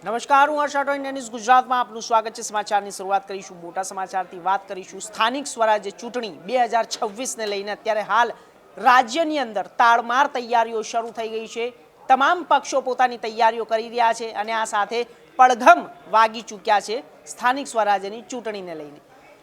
નમસ્કાર, હું હર્ષ Rathod, India news ગુજરાતમાં આપનું સ્વાગત છે। સમાચારની શરૂઆત કરીશું મોટા સમાચારથી। વાત કરીશું સ્થાનિક સ્વરાજ્ય ચૂંટણી 2026ને લઈને અત્યારે હાલ રાજ્યની અંદર તાડમાર તૈયારીઓ શરૂ થઈ ગઈ છે। તમામ પક્ષો પોતાની તૈયારીઓ કરી રહ્યા છે અને આ સાથે પડઘમ વાગી ચૂક્યા છે સ્થાનિક સ્વરાજ્યની ચૂંટણીને લઈને।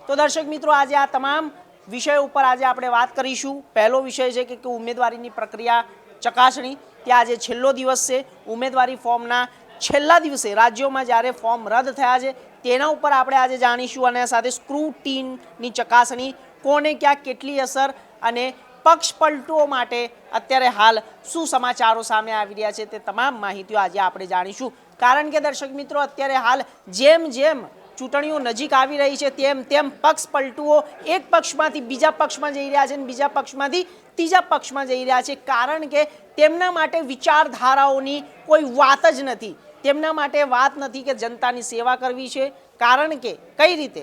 તો દર્શક મિત્રો, આજે આ તમામ વિષયો ઉપર આજે આપણે વાત કરીશું। પહેલો વિષય છે કે ઉમેદવારીની પ્રક્રિયા ચકાસણી। ત્યાં આજે છેલ્લો દિવસ છે। ઉમેદવારી ફોર્મના છેલ્લા દિવસે રાજ્યોમાં જ્યારે ફોર્મ રદ થયા છે તેના ઉપર આપણે આજે જાણીશું અને સાથે સ્ક્રુટીનની ચકાસણી, કોને ક્યાં કેટલી અસર અને પક્ષ પલટુઓ માટે અત્યારે હાલ શું સમાચારો સામે આવી રહ્યા છે તે તમામ માહિતીઓ આજે આપણે જાણીશું। કારણ કે દર્શક મિત્રો, અત્યારે હાલ જેમ જેમ ચૂંટણીઓ નજીક આવી રહી છે તેમ તેમ પક્ષ પલટુઓ એક પક્ષમાંથી બીજા પક્ષમાં જઈ રહ્યા છે અને બીજા પક્ષમાંથી ત્રીજા પક્ષમાં જઈ રહ્યા છે। કારણ કે તેમના માટે વિચારધારાઓની કોઈ વાત જ નથી। તેમના માટે વાત નથી કે જનતાની સેવા કરવી છે। કારણ કે કઈ રીતે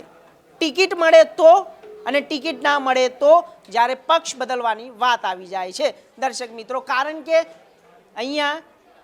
ટિકિટ મળે તો અને ટિકિટ ના મળે તો જ્યારે પક્ષ બદલવાની વાત આવી જાય છે દર્શક મિત્રો। કારણ કે અહીંયા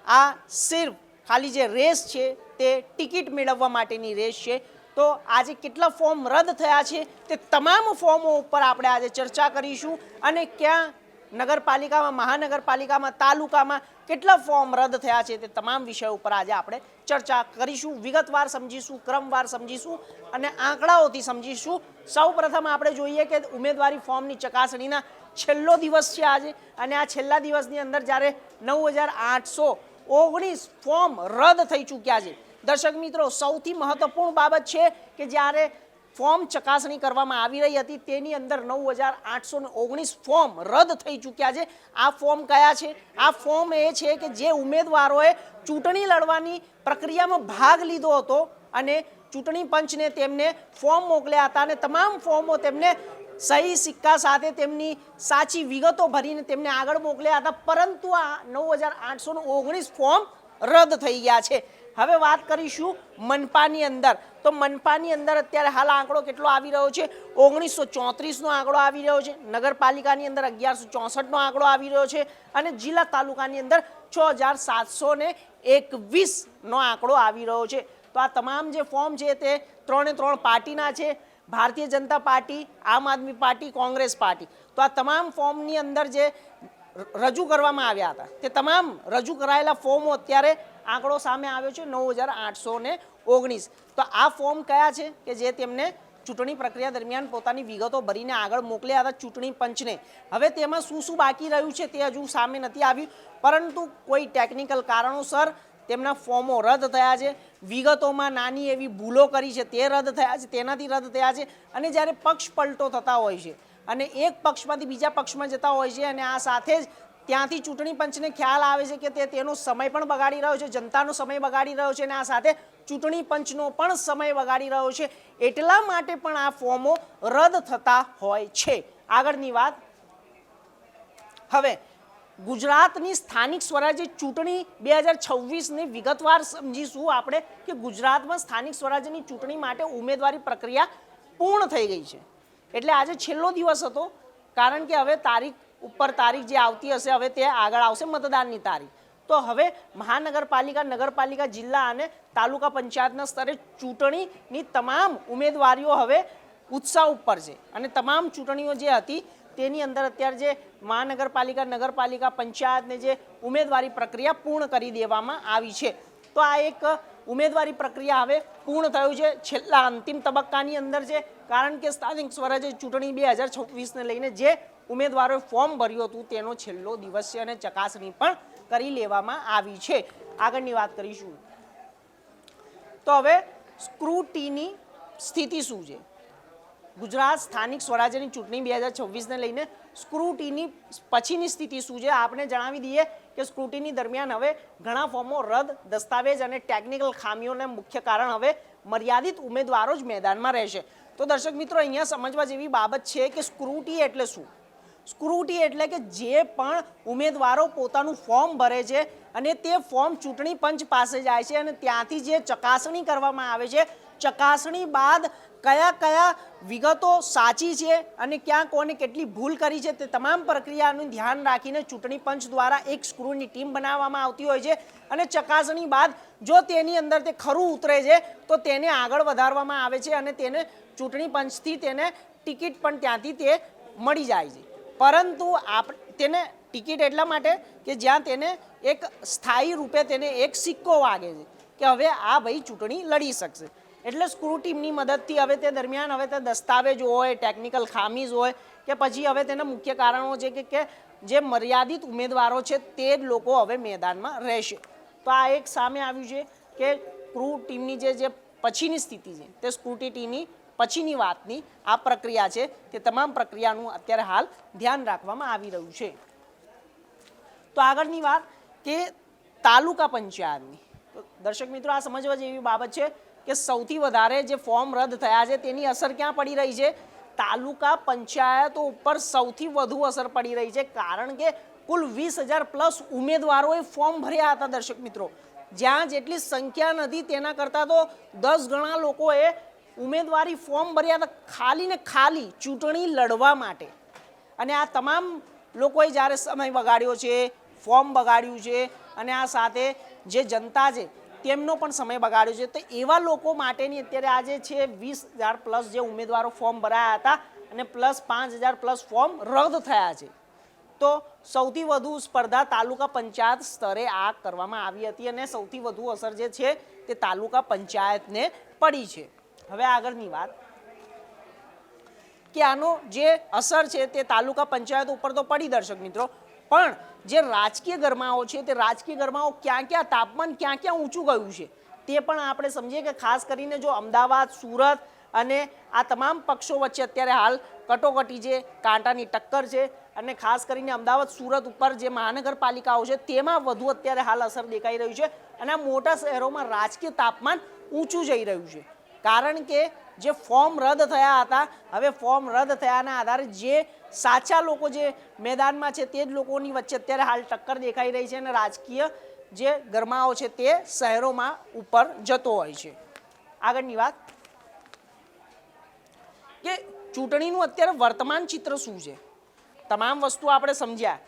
આ સિર્ફ ખાલી જે રેસ છે તે ટિકિટ મેળવવા માટેની રેસ છે। તો આજે કેટલા ફોર્મ રદ થયા છે તે તમામ ફોર્મો ઉપર આપણે આજે ચર્ચા કરીશું અને ક્યાં નગરપાલિકામાં, મહાનગરપાલિકામાં, તાલુકામાં કેટલા ફોર્મ રદ થયા છે તે તમામ વિષયો ઉપર આજે આપણે ચર્ચા કરીશું। વિગતવાર સમજીશું, ક્રમવાર સમજીશું અને આંકડાઓથી સમજીશું। સૌપ્રથમ આપણે જોઈએ કે ઉમેદવારી ફોર્મની ચકાસણીના છેલ્લો દિવસ છે આજે અને આ છેલ્લા દિવસની અંદર જ્યારે 9,819 ફોર્મ રદ થઈ ચૂક્યા છે। દર્શક મિત્રો, સૌથી મહત્વપૂર્ણ બાબત છે કે જ્યારે ફોર્મ ચકાસણી કરવામાં આવી રહી હતી તેની અંદર 9,819 ફોર્મ રદ થઈ ચૂક્યા છે। આ ફોર્મ કયા છે? આ ફોર્મ એ છે કે જે ઉમેદવારોએ ચૂંટણી લડવાની પ્રક્રિયામાં ભાગ લીધો હતો અને ચૂંટણી પંચને તેમને ફોર્મ મોકલ્યા હતા અને તમામ ફોર્મો તેમને સહી સિક્કા સાથે તેમની સાચી વિગતો ભરીને તેમને આગળ મોકલ્યા હતા, પરંતુ આ 9,819 ફોર્મ રદ થઈ ગયા છે। હવે વાત કરીશું મનપાની અંદર। તો મનપાની અંદર અત્યારે હાલ આંકડો કેટલો આવી રહ્યો છે? 1934નો આંકડો આવી રહ્યો છે। નગરપાલિકાની અંદર 1164નો આંકડો આવી રહ્યો છે અને જિલ્લા તાલુકાની અંદર 6,721નો આંકડો આવી રહ્યો છે। તો આ તમામ જે ફોર્મ છે તે 3 પાર્ટીના છે, ભારતીય જનતા પાર્ટી, આમ આદમી પાર્ટી, કોંગ્રેસ પાર્ટી। તો આ તમામ ફોર્મની અંદર જે રજૂ કરવામાં આવ્યા હતા તે તમામ રજૂ કરાયેલા ફોર્મો અત્યારે આંકડો સામે આવ્યો છે 9,819। તો આ ફોર્મ કયા છે કે જે તેમને ચૂંટણી પ્રક્રિયા દરમિયાન પોતાની વિગતો ભરીને આગળ મોકલ્યા હતા ચૂંટણી પંચને। હવે તેમાં શું શું બાકી રહ્યું છે તે હજુ સામે નથી આવ્યું, પરંતુ કોઈ ટેકનિકલ કારણોસર તેમના ફોર્મો રદ થયા છે। વિગતોમાં નાની એવી ભૂલો કરી છે તે રદ થયા છે, તેનાથી રદ થયા છે। અને જ્યારે પક્ષ પલટો થતા હોય છે અને એક પક્ષમાંથી બીજા પક્ષમાં જતા હોય છે અને આ સાથે જ ત્યાંથી ચૂંટણી પંચને ખ્યાલ આવે છે કે તેનો સમય પણ બગાડી રહ્યો છે, જનતાનો સમય બગાડી રહ્યો છે અને આ સાથે ચૂંટણી પંચનો પણ સમય બગાડી રહ્યો છે, એટલા માટે પણ આ ફોર્મો રદ થતા હોય છે। આગળની વાત, હવે ગુજરાતની સ્થાનિક સ્વરાજ્ય ચૂંટણી 2026ની વિગતવાર સમજીશું આપણે કે ગુજરાતમાં સ્થાનિક સ્વરાજ્યની ચૂંટણી માટે ઉમેદવારી પ્રક્રિયા પૂર્ણ થઈ ગઈ છે। એટલે આજે છેલ્લો દિવસ હતો, કારણ કે હવે તારીખ જે આવતી હશે હવે તે આગળ આવશે મતદાનની તારીખ। તો હવે મહાનગરપાલિકા, નગરપાલિકા, જિલ્લા અને તાલુકા પંચાયતના સ્તરે ચૂંટણીની તમામ ઉમેદવારીઓ હવે ઉત્સાહ ઉપર છે અને તમામ ચૂંટણીઓ જે હતી તેની અંદર અત્યારે જે મહાનગરપાલિકા, નગરપાલિકા, પંચાયતને જે ઉમેદવારી પ્રક્રિયા પૂર્ણ કરી દેવામાં આવી છે। તો આ એક ઉમેદવારી પ્રક્રિયા હવે પૂર્ણ થયું છે, છેલ્લા અંતિમ તબક્કાની અંદર છે। કારણ કે સ્થાનિક સ્વરાજ્ય ચૂંટણી 2026ને લઈને જે ઉમેદવારોએ ફોર્મ ભર્યું હતું તેનો છેલ્લો દિવસ છે અને ચકાસણી પણ કરી લેવામાં આવી છે। આગળની વાત કરીશું તો હવે સ્ક્રુટીની સ્થિતિ શું છે? ગુજરાત સ્થાનિક સ્વરાજ્યની ચૂંટણી 2026ને લઈને સ્ક્રુટીની પછીની સ્થિતિ શું છે આપણે જણાવી દઈએ કે સ્ક્રુટીની દરમિયાન હવે ઘણા ફોર્મો રદ, દસ્તાવેજ અને ટેકનિકલ ખામીઓને મુખ્ય કારણ હવે મર્યાદિત ઉમેદવારો જ મેદાનમાં રહેશે। તો દર્શક મિત્રો, અહીંયા સમજવા જેવી બાબત છે કે સ્ક્રુટી એટલે શું? સ્ક્રુટી એટલે કે જે પણ ઉમેદવારો પોતાનું ફોર્મ ભરે છે અને તે ફોર્મ ચૂંટણી પંચ પાસે જાય છે અને ત્યાંથી જે ચકાસણી કરવામાં આવે છે, ચકાસણી બાદ કયા કયા વિગતો સાચી છે અને ક્યાં કોને કેટલી ભૂલ કરી છે તે તમામ પ્રક્રિયાનું ધ્યાન રાખીને ચૂંટણી પંચ દ્વારા એક સ્ક્રૂની ટીમ બનાવવામાં આવતી હોય છે અને ચકાસણી બાદ જો તેની અંદર તે ખરું ઉતરે છે તો તેને આગળ વધારવામાં આવે છે અને તેને ચૂંટણી પંચથી તેને ટિકિટ પણ ત્યાંથી તે મળી જાય છે. પરંતુ તેને ટિકિટ એટલા માટે કે જ્યાં તેને એક સ્થાયી રૂપે તેને એક સિક્કો વાગે છે કે હવે આ ભાઈ ચૂંટણી લડી શકશે. એટલે સ્ક્રૂ ટીમની મદદથી હવે તે દરમિયાન હવે તે દસ્તાવેજ હોય, ટેકનિકલ ખામીઝ હોય કે પછી હવે તેના મુખ્ય કારણો છે કે જે મર્યાદિત ઉમેદવારો છે તે જ લોકો હવે મેદાનમાં રહેશે. તો આ એક સામે આવ્યું છે કે સ્ક્રૂ ટીમની જે પછીની સ્થિતિ છે તે સ્ક્રુટિનીની પછીની વાતની આ પ્રક્રિયા છે તે તમામ પ્રક્રિયાનું અત્યારે હાલ ધ્યાન રાખવામાં આવી રહ્યું છે. તો આગળની વાત કે તાલુકા પંચાયતની, તો દર્શક મિત્રો આ સમજવા જેવી બાબત છે કે સૌથી વધારે જે ફોર્મ રદ થયા છે તેની અસર ક્યાં પડી રહી છે? તાલુકા પંચાયતો ઉપર સૌથી વધુ અસર પડી રહી છે, કારણ કે કુલ 20,000 પ્લસ ઉમેદવારોએ ફોર્મ ભર્યા હતા. દર્શક મિત્રો, જ્યાં જેટલી સંખ્યા નથી તેના કરતાં તો 10 ગણા લોકોએ ઉમેદવારી ફોર્મ ભર્યા હતા ખાલી ને ખાલી ચૂંટણી લડવા માટે. અને આ તમામ લોકોએ જ્યારે સમય બગાડ્યો છે, ફોર્મ બગાડ્યું છે અને આ સાથે જે જનતા છે તેમનો પણ સમય બગાડ્યો છે, તો એવા લોકો માટેની અત્યારે આજે છે 20,000 પ્લસ જે ઉમેદવારો ફોર્મ ભરાયા હતા અને પ્લસ 5,000 પ્લસ ફોર્મ રદ થયા છે. તો સૌથી વધુ સ્પર્ધા તાલુકા પંચાયત સ્તરે આ કરવામાં આવી હતી અને સૌથી વધુ અસર જે છે તે તાલુકા પંચાયતને પડી છે. હવે આગળની વાત કે આનો જે અસર છે તે તાલુકા પંચાયત ઉપર તો પડી દર્શક મિત્રો, પણ જે રાજકીય ગરમાઓ છે તે રાજકીય ગરમાઓ ક્યાં ક્યાં તાપમાન ક્યાં ક્યાં ઊંચું ગયું છે તે પણ આપણે સમજીએ કે ખાસ કરીને જો અમદાવાદ, સુરત અને આ તમામ પક્ષો વચ્ચે અત્યારે હાલ કટોકટી છે, કાંટાની ટક્કર છે અને ખાસ કરીને અમદાવાદ, સુરત ઉપર જે મહાનગરપાલિકાઓ છે તેમાં વધુ અત્યારે હાલ અસર દેખાઈ રહ્યું છે અને આ મોટા શહેરોમાં રાજકીય તાપમાન ઊંચું જઈ રહ્યું છે. કારણ કે જે ફોર્મ રદ થયા હતા, હવે ફોર્મ રદ થયાના આધારે જે સાચા લોકો જે મેદાનમાં છે તે જ લોકોની વચ્ચે અત્યારે હાલ ટક્કર દેખાઈ રહી છે અને રાજકીય જે ગરમાઓ છે તે શહેરોમાં ઉપર જતો હોય છે. આગળની વાત કે ચૂંટણીનું અત્યારે વર્તમાન ચિત્ર શું છે, તમામ વસ્તુ આપણે સમજ્યા.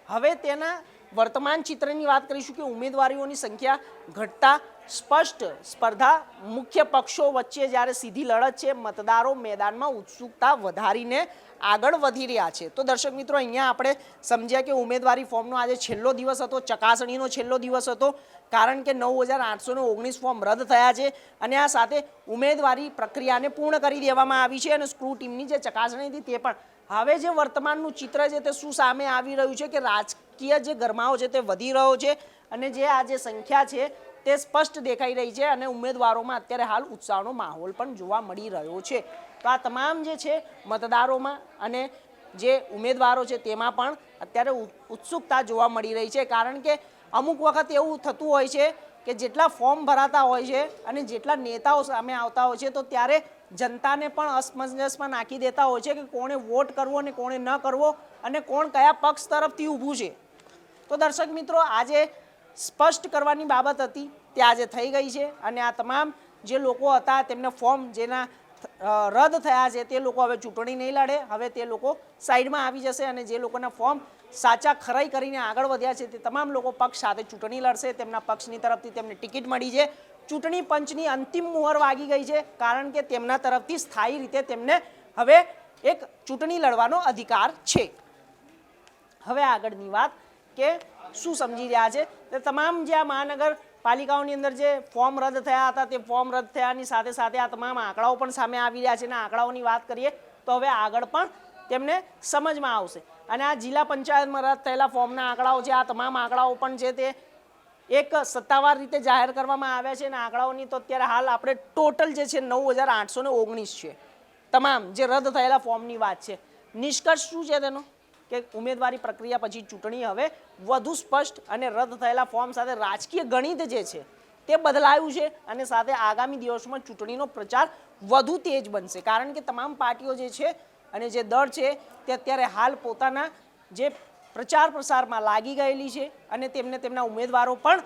હવે તેના વર્તમાન ચિત્રની વાત કરીશું કે ઉમેદવારીઓની સંખ્યા ઘટતા સ્પષ્ટ સ્પર્ધા મુખ્ય પક્ષો વચ્ચે જ્યારે સીધી લડત છે, મતદારો મેદાનમાં ઉત્સુકતા વધારીને આગળ વધી રહ્યા છે. તો દર્શક મિત્રો, અહીંયા આપણે સમજ્યા કે ઉમેદવારી ફોર્મનો આજે છેલ્લો દિવસ હતો, ચકાસણીનો છેલ્લો દિવસ હતો, કારણ કે 9,819 ફોર્મ રદ થયા છે અને આ સાથે ઉમેદવારી પ્રક્રિયાને પૂર્ણ કરી દેવામાં આવી છે અને સ્ક્રૂ ટીમની જે ચકાસણી હતી તે પણ. હવે જે વર્તમાનનું ચિત્ર છે તે શું સામે આવી રહ્યું છે કે રાજકીય જે ગરમાવો છે તે વધી રહ્યો છે અને જે આ જે સંખ્યા છે તે સ્પષ્ટ દેખાઈ રહી છે અને ઉમેદવારોમાં અત્યારે હાલ ઉત્સાહનો માહોલ પણ જોવા મળી રહ્યો છે. તો આ તમામ જે છે મતદારોમાં અને જે ઉમેદવારો છે તેમાં પણ અત્યારે ઉત્સુકતા જોવા મળી રહી છે, કારણ કે અમુક વખત એવું થતું હોય છે કે જેટલા ફોર્મ ભરાતા હોય છે અને જેટલા નેતાઓ સામે આવતા હોય છે તો ત્યારે જનતાને પણ અસમંજસમાં નાખી દેતા હોય છે કે કોણે વોટ કરવો અને કોણે ન કરવો અને કોણ કયા પક્ષ તરફથી ઊભું છે. તો દર્શક મિત્રો, આજે સ્પષ્ટ કરવાની બાબત હતી તે આજે થઈ ગઈ છે અને આ તમામ જે લોકો હતા તેમને ફોર્મ જેના રદ થયા છે તે લોકો હવે ચૂંટણી નહીં લડે, હવે તે લોકો સાઈડમાં આવી જશે અને જે લોકોના ફોર્મ સાચા ખરાઈ કરીને આગળ વધ્યા છે તે તમામ લોકો પક્ષ સાથે ચૂંટણી લડશે. તેમના પક્ષની તરફથી તેમને ટિકિટ મળી છે. ચૂંટણી પંચની અંતિમ મુહર વાગી ગઈ છે, કારણ કે તેમના તરફથી સ્થાયી રીતે તેમને હવે એક ચૂંટણી લડવાનો અધિકાર છે. હવે આગળની વાત કે શું સમજી રહ્યા છે તે તમામ જે આ મહાનગરપાલિકાઓની અંદર જે ફોર્મ રદ થયા હતા તે ફોર્મ રદ થયાની સાથે સાથે આ તમામ આંકડાઓ પણ સામે આવી રહ્યા છે અને આંકડાઓની વાત કરીએ તો હવે આગળ પણ તેમને સમજમાં આવશે અને આ જિલ્લા પંચાયતમાં રદ થયેલા ફોર્મના આંકડાઓ છે, આ તમામ આંકડાઓ પણ છે તે એક સત્તાવાર રીતે જાહેર કરવામાં આવ્યા છે અને આંકડાઓની તો અત્યારે હાલ આપણે ટોટલ જે છે 9,819 છે તમામ જે રદ થયેલા ફોર્મની વાત છે. નિષ્કર્ષ શું છે તેનો કે ઉમેદવારી પ્રક્રિયા પછી ચૂંટણી હવે વધુ સ્પષ્ટ અને રદ થયેલા ફોર્મ સાથે રાજકીય ગણિત જે છે તે બદલાયું છે અને સાથે આગામી દિવસોમાં ચૂંટણીનો પ્રચાર વધુ તેજ બનશે, કારણ કે તમામ પાર્ટીઓ જે છે અને જે દળ છે તે અત્યારે હાલ પોતાના જે પ્રચાર પ્રસારમાં લાગી ગયેલી છે અને તેમને તેમના ઉમેદવારો પણ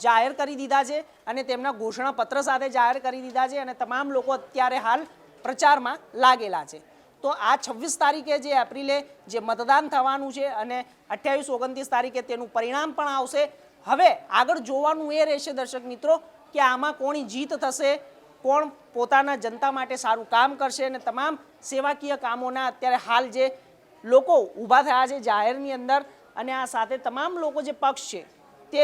જાહેર કરી દીધા છે અને તેમના ઘોષણાપત્ર સાથે જાહેર કરી દીધા છે અને તમામ લોકો અત્યારે હાલ પ્રચારમાં લાગેલા છે. તો આ 26 તારીખે જે એપ્રિલે જે મતદાન થવાનું છે અને 28-29 તારીખે તેનું પરિણામ પણ આવશે. હવે આગળ જોવાનું એ રહેશે દર્શક મિત્રો કે આમાં કોની જીત થશે, કોણ પોતાના જનતા માટે સારું કામ કરશે અને તમામ સેવાકીય કામોના અત્યારે હાલ જે લોકો ઊભા થયા છે જાહેરની અંદર અને આ સાથે તમામ લોકો જે પક્ષ છે તે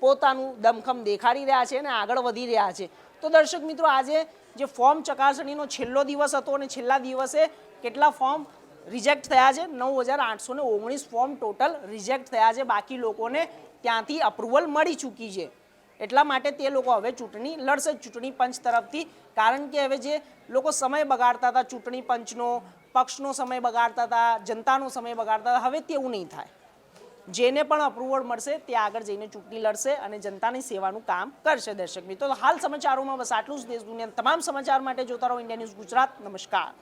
પોતાનું દમખમ દેખાડી રહ્યા છે અને આગળ વધી રહ્યા છે. તો દર્શક મિત્રો આજે જે ફોર્મ ચકાસણીનો છેલ્લો દિવસ હતો અને છેલ્લા દિવસે કેટલા ફોર્મ રિજેક્ટ થયા છે, 9,819 ફોર્મ ટોટલ રિજેક્ટ થયા છે. બાકી લોકોને ત્યાંથી અપ્રુવલ મળી ચૂકી છે. એટલા માટે તે લોકો હવે ચૂંટણી લડશે ચૂંટણી પંચ તરફથી, કારણ કે હવે જે લોકો સમય બગાડતા હતા ચૂંટણી પંચનો, પક્ષનો સમય બગાડતા હતા, જનતાનો સમય બગાડતા હતા, હવે તેવું નહીં થાય. જેને પણ અપ્રુવલ મળશે તે આગળ જઈને ચૂંટણી લડશે અને જનતાની સેવાનું કામ કરશે. દર્શક મિત્રો હાલ સમાચારોમાં બસ આટલું જ. દેશ દુનિયાના તમામ સમાચાર માટે જોતા રહો ઇન્ડિયા ન્યૂઝ ગુજરાત. નમસ્કાર.